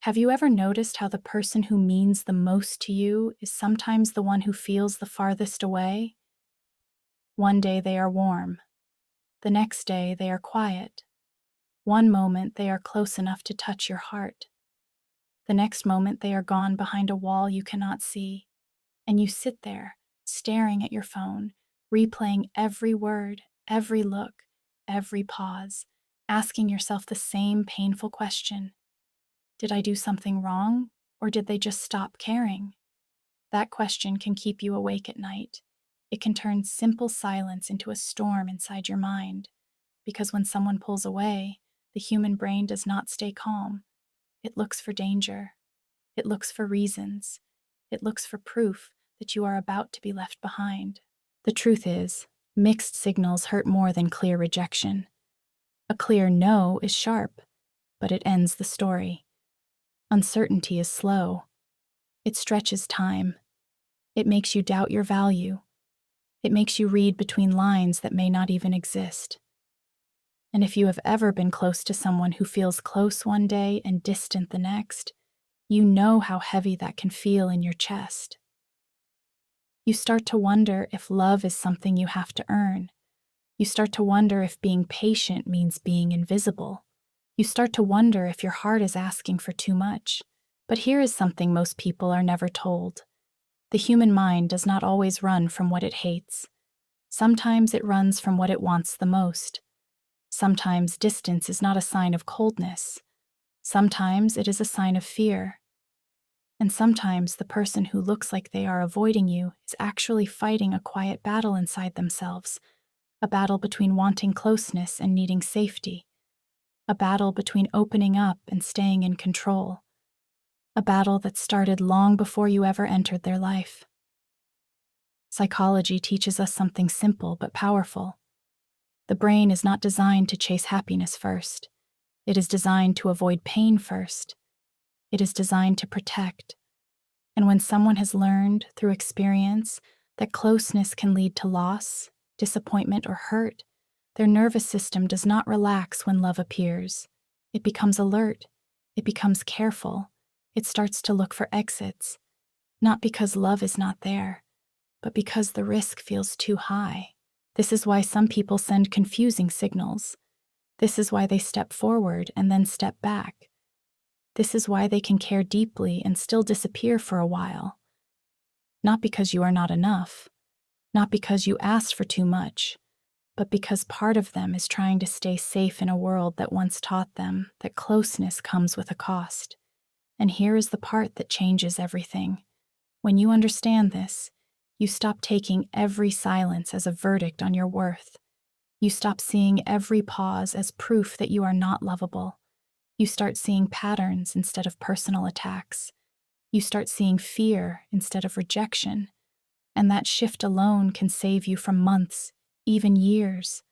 Have you ever noticed how the person who means the most to you is sometimes the one who feels the farthest away? One day they are warm. The next day they are quiet. One moment they are close enough to touch your heart. The next moment they are gone behind a wall you cannot see. And you sit there, staring at your phone, replaying every word, every look, every pause, asking yourself the same painful question. Did I do something wrong, or did they just stop caring? That question can keep you awake at night. It can turn simple silence into a storm inside your mind, because when someone pulls away, the human brain does not stay calm. It looks for danger. It looks for reasons. It looks for proof that you are about to be left behind. The truth is, mixed signals hurt more than clear rejection. A clear no is sharp, but it ends the story. Uncertainty is slow. It stretches time. It makes you doubt your value. It makes you read between lines that may not even exist. And if you have ever been close to someone who feels close one day and distant the next, you know how heavy that can feel in your chest. You start to wonder if love is something you have to earn. You start to wonder if being patient means being invisible. You start to wonder if your heart is asking for too much. But here is something most people are never told. The human mind does not always run from what it hates. Sometimes it runs from what it wants the most. Sometimes distance is not a sign of coldness. Sometimes it is a sign of fear. And sometimes the person who looks like they are avoiding you is actually fighting a quiet battle inside themselves, a battle between wanting closeness and needing safety, a battle between opening up and staying in control, a battle that started long before you ever entered their life. Psychology teaches us something simple but powerful. The brain is not designed to chase happiness first. It is designed to avoid pain first. It is designed to protect. And when someone has learned through experience that closeness can lead to loss, disappointment, or hurt, their nervous system does not relax when love appears. It becomes alert. It becomes careful. It starts to look for exits, not because love is not there, but because the risk feels too high. This is why some people send confusing signals. This is why they step forward and then step back. This is why they can care deeply and still disappear for a while. Not because you are not enough, not because you asked for too much, but because part of them is trying to stay safe in a world that once taught them that closeness comes with a cost. And here is the part that changes everything. When you understand this, you stop taking every silence as a verdict on your worth. You stop seeing every pause as proof that you are not lovable. You start seeing patterns instead of personal attacks. You start seeing fear instead of rejection. And that shift alone can save you from months, even years,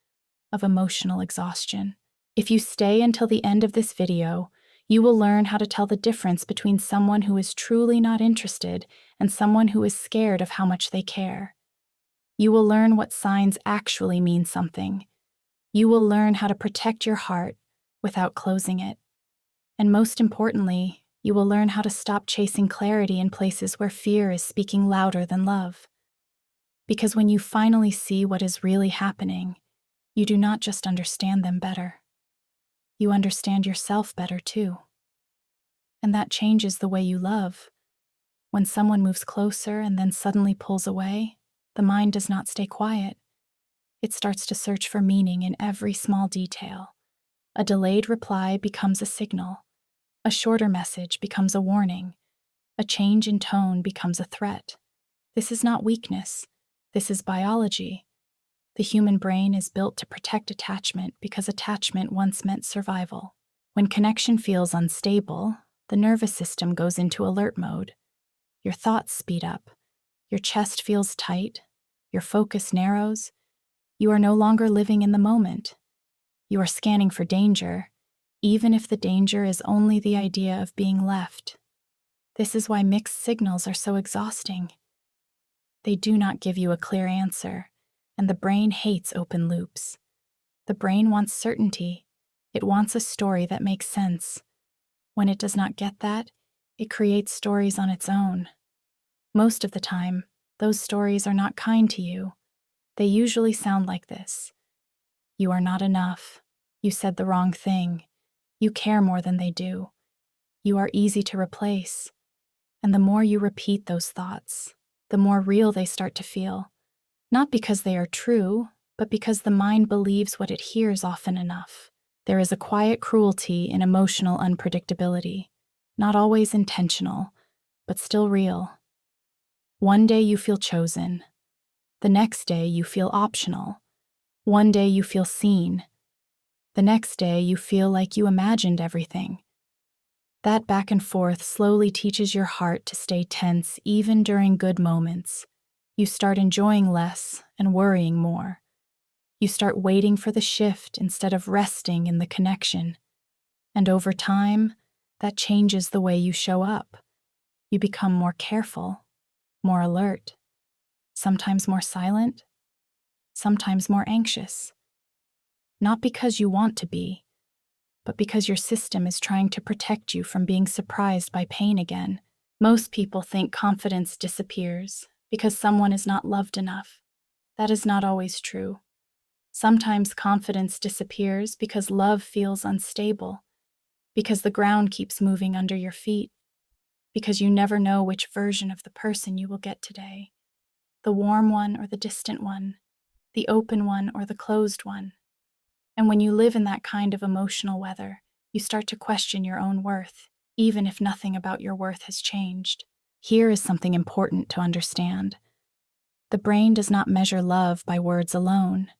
of emotional exhaustion. If you stay until the end of this video, you will learn how to tell the difference between someone who is truly not interested and someone who is scared of how much they care. You will learn what signs actually mean something. You will learn how to protect your heart without closing it. And most importantly, you will learn how to stop chasing clarity in places where fear is speaking louder than love. Because when you finally see what is really happening, you do not just understand them better. You understand yourself better too. And that changes the way you love. When someone moves closer and then suddenly pulls away, the mind does not stay quiet. It starts to search for meaning in every small detail. A delayed reply becomes a signal. A shorter message becomes a warning. A change in tone becomes a threat. This is not weakness. This is biology. The human brain is built to protect attachment because attachment once meant survival. When connection feels unstable, the nervous system goes into alert mode. Your thoughts speed up. Your chest feels tight. Your focus narrows. You are no longer living in the moment. You are scanning for danger, even if the danger is only the idea of being left. This is why mixed signals are so exhausting. They do not give you a clear answer, and the brain hates open loops. The brain wants certainty. It wants a story that makes sense. When it does not get that, it creates stories on its own. Most of the time, those stories are not kind to you. They usually sound like this: you are not enough. You said the wrong thing. You care more than they do. You are easy to replace. And the more you repeat those thoughts, the more real they start to feel. Not because they are true, but because the mind believes what it hears often enough. There is a quiet cruelty in emotional unpredictability, not always intentional, but still real. One day you feel chosen. The next day you feel optional. One day you feel seen. The next day you feel like you imagined everything. That back and forth slowly teaches your heart to stay tense even during good moments. You start enjoying less and worrying more. You start waiting for the shift instead of resting in the connection. And over time, that changes the way you show up. You become more careful, more alert, sometimes more silent, sometimes more anxious. Not because you want to be, but because your system is trying to protect you from being surprised by pain again. Most people think confidence disappears because someone is not loved enough. That is not always true. Sometimes confidence disappears because love feels unstable, because the ground keeps moving under your feet, because you never know which version of the person you will get today: the warm one or the distant one, the open one or the closed one. And when you live in that kind of emotional weather, you start to question your own worth, even if nothing about your worth has changed. Here is something important to understand. The brain does not measure love by words alone.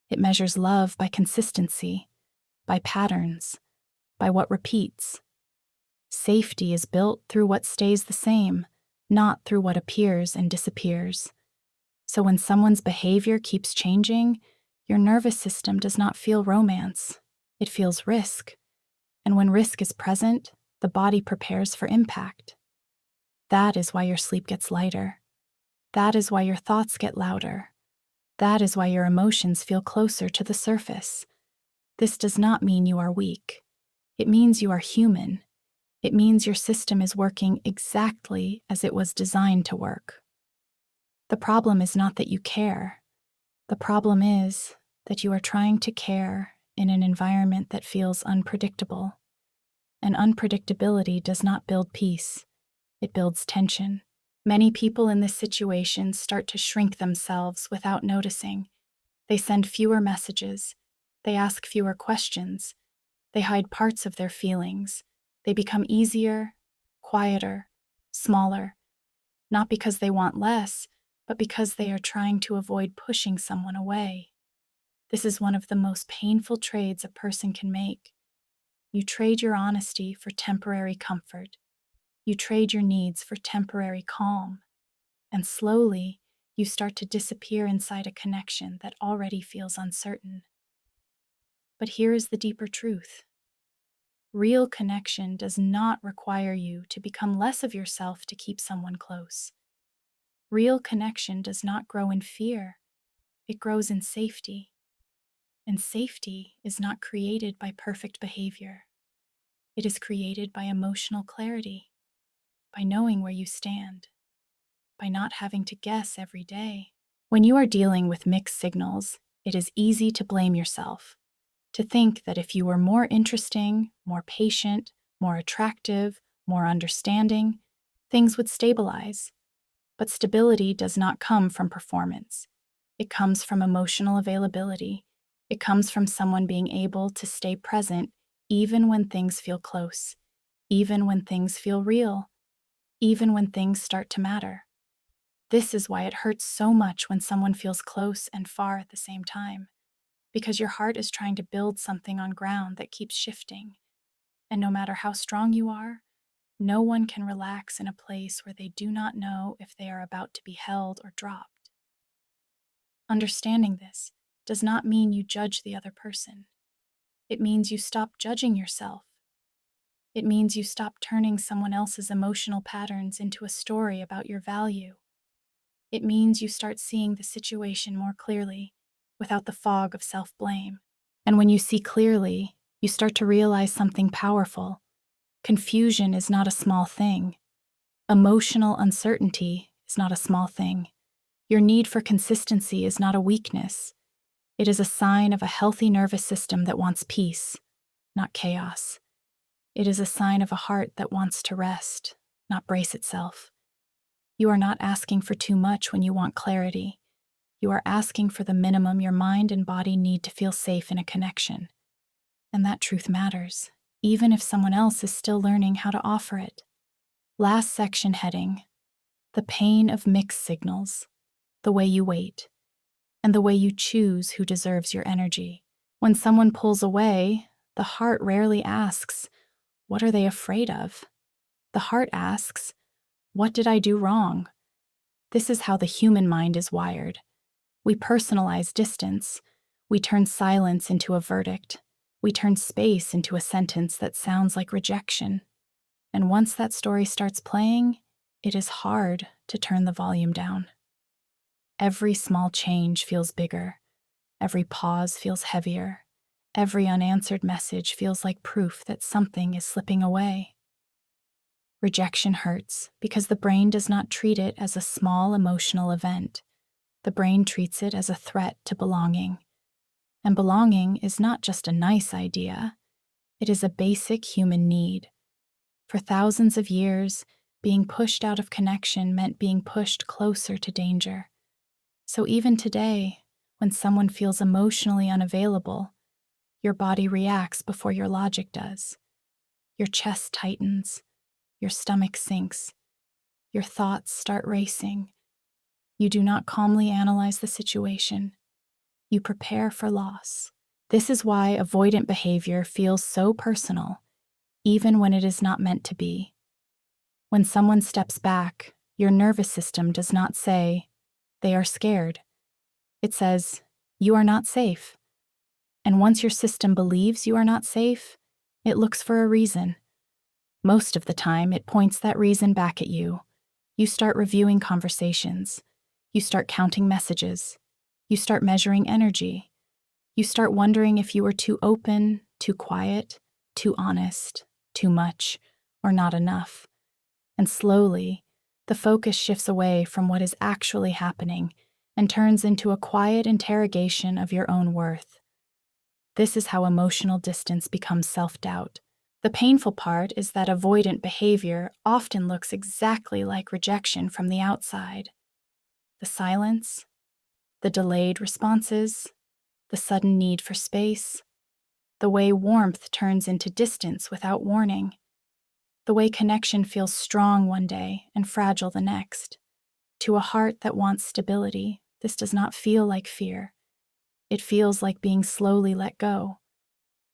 It measures love by consistency, by patterns, by what repeats. Safety is built through what stays the same, not through what appears and disappears. So when someone's behavior keeps changing, your nervous system does not feel romance. It feels risk. And when risk is present, the body prepares for impact. That is why your sleep gets lighter. That is why your thoughts get louder. That is why your emotions feel closer to the surface. This does not mean you are weak. It means you are human. It means your system is working exactly as it was designed to work. The problem is not that you care. The problem is that you are trying to care in an environment that feels unpredictable. And unpredictability does not build peace. It builds tension. Many people in this situation start to shrink themselves without noticing. They send fewer messages. They ask fewer questions. They hide parts of their feelings. They become easier, quieter, smaller, not because they want less, but because they are trying to avoid pushing someone away. This is one of the most painful trades a person can make. You trade your honesty for temporary comfort. You trade your needs for temporary calm. And slowly, you start to disappear inside a connection that already feels uncertain. But here is the deeper truth. Real connection does not require you to become less of yourself to keep someone close. Real connection does not grow in fear. It grows in safety. And safety is not created by perfect behavior. It is created by emotional clarity, by knowing where you stand, by not having to guess every day. When you are dealing with mixed signals, it is easy to blame yourself, to think that if you were more interesting, more patient, more attractive, more understanding, things would stabilize. But stability does not come from performance. It comes from emotional availability. It comes from someone being able to stay present even when things feel close, even when things feel real, even when things start to matter. This is why it hurts so much when someone feels close and far at the same time, because your heart is trying to build something on ground that keeps shifting. And no matter how strong you are, no one can relax in a place where they do not know if they are about to be held or dropped. Understanding this does not mean you judge the other person. It means you stop judging yourself. It means you stop turning someone else's emotional patterns into a story about your value. It means you start seeing the situation more clearly, without the fog of self-blame. And when you see clearly, you start to realize something powerful. Confusion is not a small thing. Emotional uncertainty is not a small thing. Your need for consistency is not a weakness. It is a sign of a healthy nervous system that wants peace, not chaos. It is a sign of a heart that wants to rest, not brace itself. You are not asking for too much when you want clarity. You are asking for the minimum your mind and body need to feel safe in a connection. And that truth matters, even if someone else is still learning how to offer it. Last section heading: the pain of mixed signals, the way you wait, and the way you choose who deserves your energy. When someone pulls away, the heart rarely asks, "What are they afraid of?" The heart asks, "What did I do wrong?" This is how the human mind is wired. We personalize distance. We turn silence into a verdict. We turn space into a sentence that sounds like rejection. And once that story starts playing, it is hard to turn the volume down. Every small change feels bigger. Every pause feels heavier. Every unanswered message feels like proof that something is slipping away. Rejection hurts because the brain does not treat it as a small emotional event. The brain treats it as a threat to belonging. And belonging is not just a nice idea. It is a basic human need. For thousands of years, being pushed out of connection meant being pushed closer to danger. So even today, when someone feels emotionally unavailable, your body reacts before your logic does. Your chest tightens. Your stomach sinks. Your thoughts start racing. You do not calmly analyze the situation. You prepare for loss. This is why avoidant behavior feels so personal, even when it is not meant to be. When someone steps back, your nervous system does not say, "They are scared." It says, "You are not safe." And once your system believes you are not safe, it looks for a reason. Most of the time, it points that reason back at you. You start reviewing conversations. You start counting messages. You start measuring energy. You start wondering if you were too open, too quiet, too honest, too much, or not enough. And slowly, the focus shifts away from what is actually happening and turns into a quiet interrogation of your own worth. This is how emotional distance becomes self-doubt. The painful part is that avoidant behavior often looks exactly like rejection from the outside. The silence, the delayed responses, the sudden need for space, the way warmth turns into distance without warning, the way connection feels strong one day and fragile the next. To a heart that wants stability, this does not feel like fear. It feels like being slowly let go.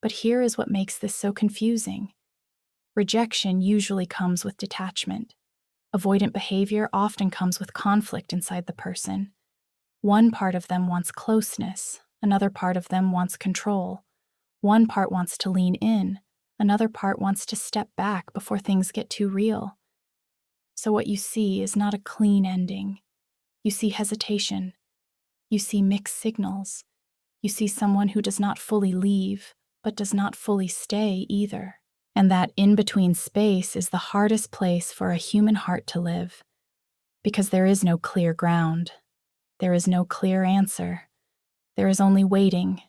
But here is what makes this so confusing. Rejection usually comes with detachment. Avoidant behavior often comes with conflict inside the person. One part of them wants closeness, another part of them wants control. One part wants to lean in, another part wants to step back before things get too real. So what you see is not a clean ending. You see hesitation. You see mixed signals. You see someone who does not fully leave, but does not fully stay either. And that in-between space is the hardest place for a human heart to live, because there is no clear ground. There is no clear answer. There is only waiting,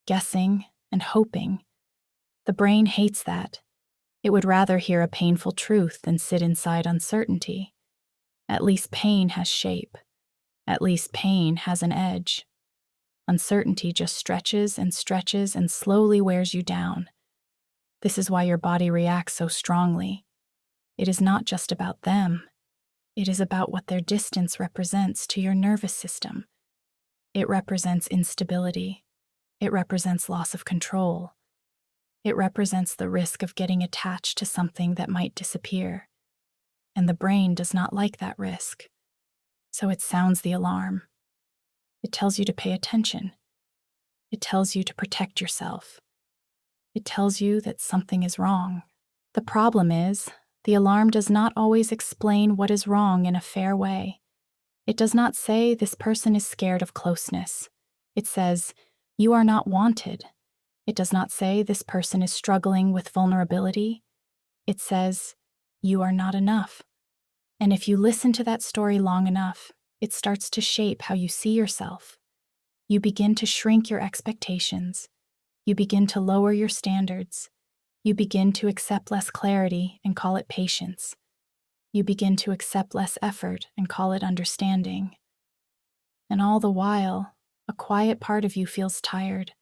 guessing, and hoping. The brain hates that. It would rather hear a painful truth than sit inside uncertainty. At least pain has shape. At least pain has an edge. Uncertainty just stretches and stretches and slowly wears you down. This is why your body reacts so strongly. It is not just about them. It is about what their distance represents to your nervous system. It represents instability. It represents loss of control. It represents the risk of getting attached to something that might disappear. And the brain does not like that risk. So it sounds the alarm. It tells you to pay attention. It tells you to protect yourself. It tells you that something is wrong. The problem is, the alarm does not always explain what is wrong in a fair way. It does not say this person is scared of closeness. It says, you are not wanted. It does not say this person is struggling with vulnerability. It says, "You are not enough." And if you listen to that story long enough, it starts to shape how you see yourself. You begin to shrink your expectations. You begin to lower your standards. You begin to accept less clarity and call it patience. You begin to accept less effort and call it understanding. And all the while, a quiet part of you feels tired.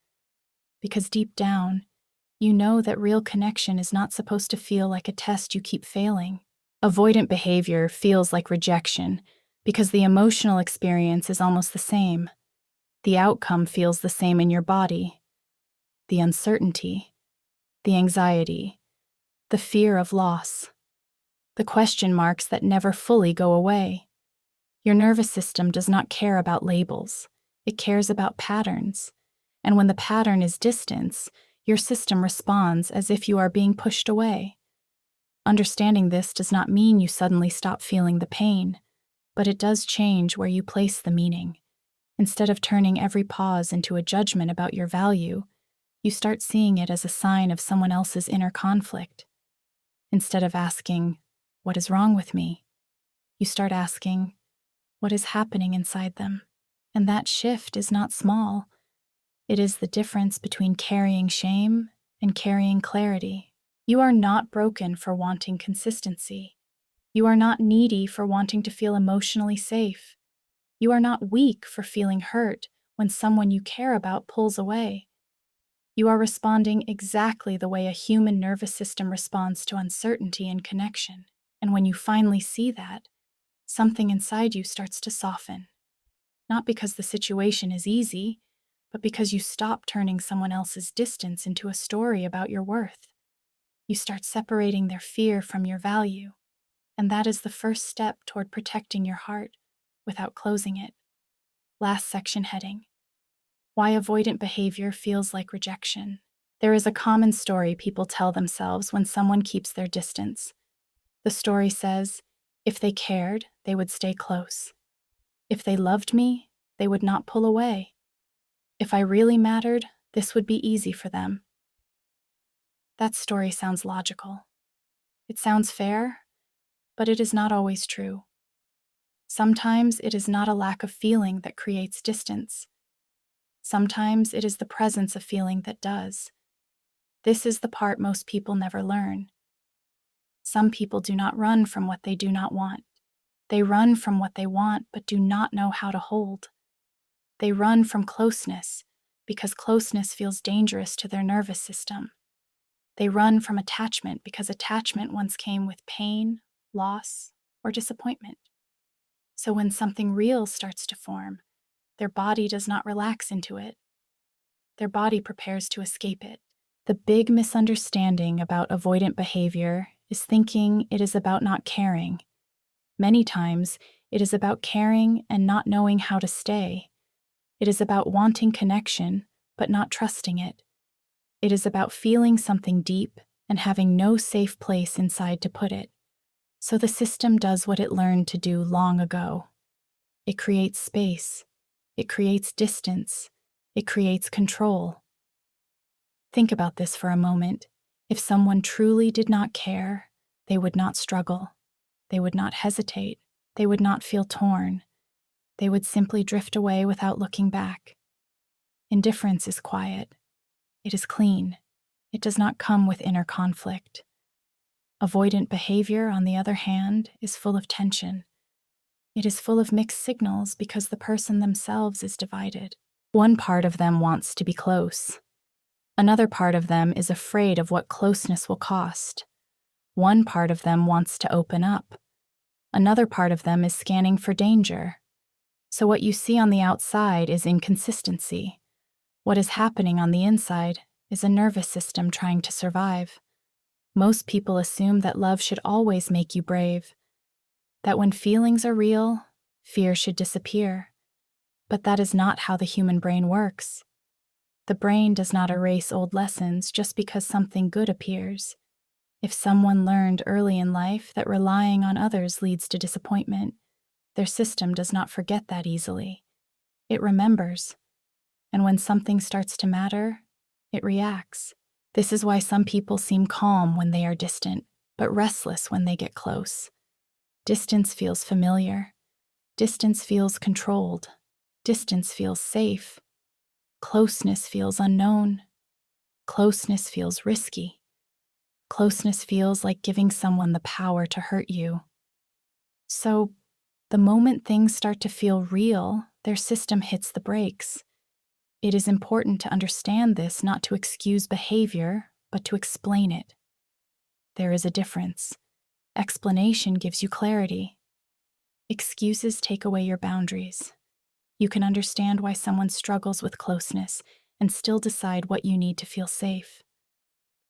Because deep down, you know that real connection is not supposed to feel like a test you keep failing. Avoidant behavior feels like rejection because the emotional experience is almost the same. The outcome feels the same in your body. The uncertainty, the anxiety, the fear of loss, the question marks that never fully go away. Your nervous system does not care about labels. It cares about patterns. And when the pattern is distance, your system responds as if you are being pushed away. Understanding this does not mean you suddenly stop feeling the pain, but it does change where you place the meaning. Instead of turning every pause into a judgment about your value, you start seeing it as a sign of someone else's inner conflict. Instead of asking, "What is wrong with me?" you start asking, "What is happening inside them?" And that shift is not small. It is the difference between carrying shame and carrying clarity. You are not broken for wanting consistency. You are not needy for wanting to feel emotionally safe. You are not weak for feeling hurt when someone you care about pulls away. You are responding exactly the way a human nervous system responds to uncertainty and connection. And when you finally see that, something inside you starts to soften. Not because the situation is easy, but because you stop turning someone else's distance into a story about your worth. You start separating their fear from your value, and that is the first step toward protecting your heart without closing it. Last section heading: Why avoidant behavior feels like rejection. There is a common story people tell themselves when someone keeps their distance. The story says, if they cared, they would stay close. If they loved me, they would not pull away. If I really mattered, this would be easy for them. That story sounds logical. It sounds fair, but it is not always true. Sometimes it is not a lack of feeling that creates distance. Sometimes it is the presence of feeling that does. This is the part most people never learn. Some people do not run from what they do not want. They run from what they want but do not know how to hold. They run from closeness because closeness feels dangerous to their nervous system. They run from attachment because attachment once came with pain, loss, or disappointment. So when something real starts to form, their body does not relax into it. Their body prepares to escape it. The big misunderstanding about avoidant behavior is thinking it is about not caring. Many times, it is about caring and not knowing how to stay. It is about wanting connection, but not trusting it. It is about feeling something deep and having no safe place inside to put it. So the system does what it learned to do long ago. It creates space. It creates distance. It creates control. Think about this for a moment. If someone truly did not care, they would not struggle. They would not hesitate. They would not feel torn. They would simply drift away without looking back. Indifference is quiet. It is clean. It does not come with inner conflict. Avoidant behavior, on the other hand, is full of tension. It is full of mixed signals because the person themselves is divided. One part of them wants to be close. Another part of them is afraid of what closeness will cost. One part of them wants to open up. Another part of them is scanning for danger. So what you see on the outside is inconsistency. What is happening on the inside is a nervous system trying to survive. Most people assume that love should always make you brave, that when feelings are real, fear should disappear. But that is not how the human brain works. The brain does not erase old lessons just because something good appears. If someone learned early in life that relying on others leads to disappointment, their system does not forget that easily. It remembers. And when something starts to matter, it reacts. This is why some people seem calm when they are distant. but restless when they get close. Distance feels familiar. Distance feels controlled. Distance feels safe. Closeness feels unknown. Closeness feels risky. Closeness feels like giving someone the power to hurt you. So, the moment things start to feel real, their system hits the brakes. It is important to understand this, not to excuse behavior, but to explain it. There is a difference. Explanation gives you clarity. Excuses take away your boundaries. You can understand why someone struggles with closeness and still decide what you need to feel safe.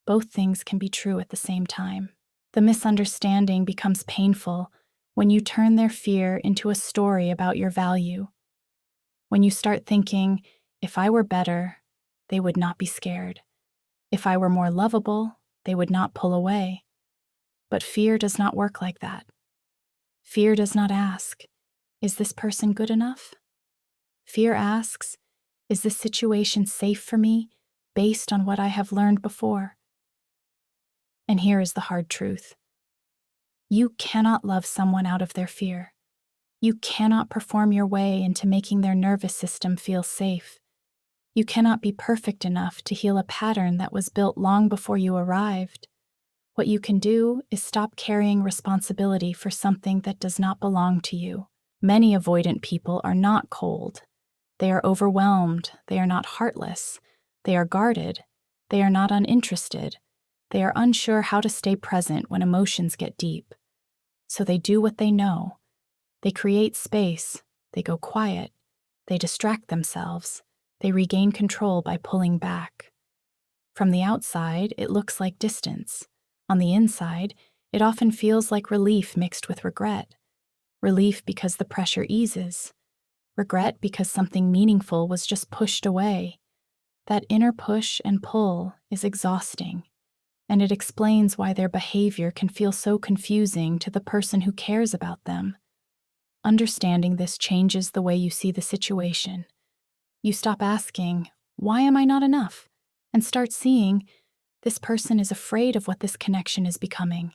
Both things can be true at the same time. The misunderstanding becomes painful when you turn their fear into a story about your value. When you start thinking, if I were better, they would not be scared. If I were more lovable, they would not pull away. But fear does not work like that. Fear does not ask, is this person good enough? Fear asks, is this situation safe for me based on what I have learned before? And here is the hard truth. You cannot love someone out of their fear. You cannot perform your way into making their nervous system feel safe. You cannot be perfect enough to heal a pattern that was built long before you arrived. What you can do is stop carrying responsibility for something that does not belong to you. Many avoidant people are not cold. They are overwhelmed. They are not heartless. They are guarded. They are not uninterested. They are unsure how to stay present when emotions get deep. So they do what they know. They create space. They go quiet. They distract themselves. They regain control by pulling back. From the outside, it looks like distance. On the inside, it often feels like relief mixed with regret. Relief because the pressure eases. Regret because something meaningful was just pushed away. That inner push and pull is exhausting, and it explains why their behavior can feel so confusing to the person who cares about them. Understanding this changes the way you see the situation. You stop asking, why am I not enough? And start seeing, this person is afraid of what this connection is becoming.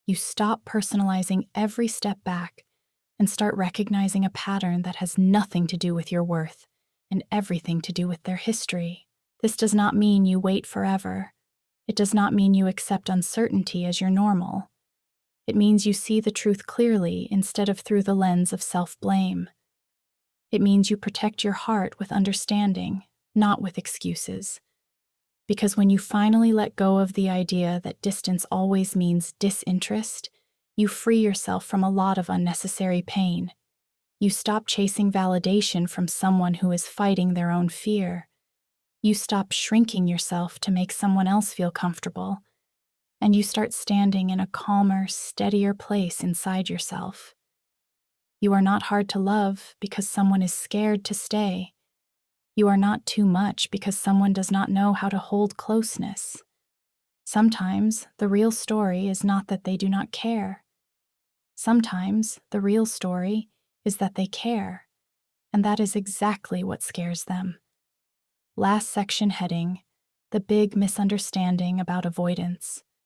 You stop personalizing every step back and start recognizing a pattern that has nothing to do with your worth and everything to do with their history. This does not mean you wait forever. It does not mean you accept uncertainty as your normal. It means you see the truth clearly instead of through the lens of self-blame. It means you protect your heart with understanding, not with excuses. Because when you finally let go of the idea that distance always means disinterest, you free yourself from a lot of unnecessary pain. You stop chasing validation from someone who is fighting their own fear. You stop shrinking yourself to make someone else feel comfortable, and you start standing in a calmer, steadier place inside yourself. You are not hard to love because someone is scared to stay. You are not too much because someone does not know how to hold closeness. Sometimes the real story is not that they do not care. Sometimes the real story is that they care, and that is exactly what scares them. Last section heading, the big misunderstanding about avoidance.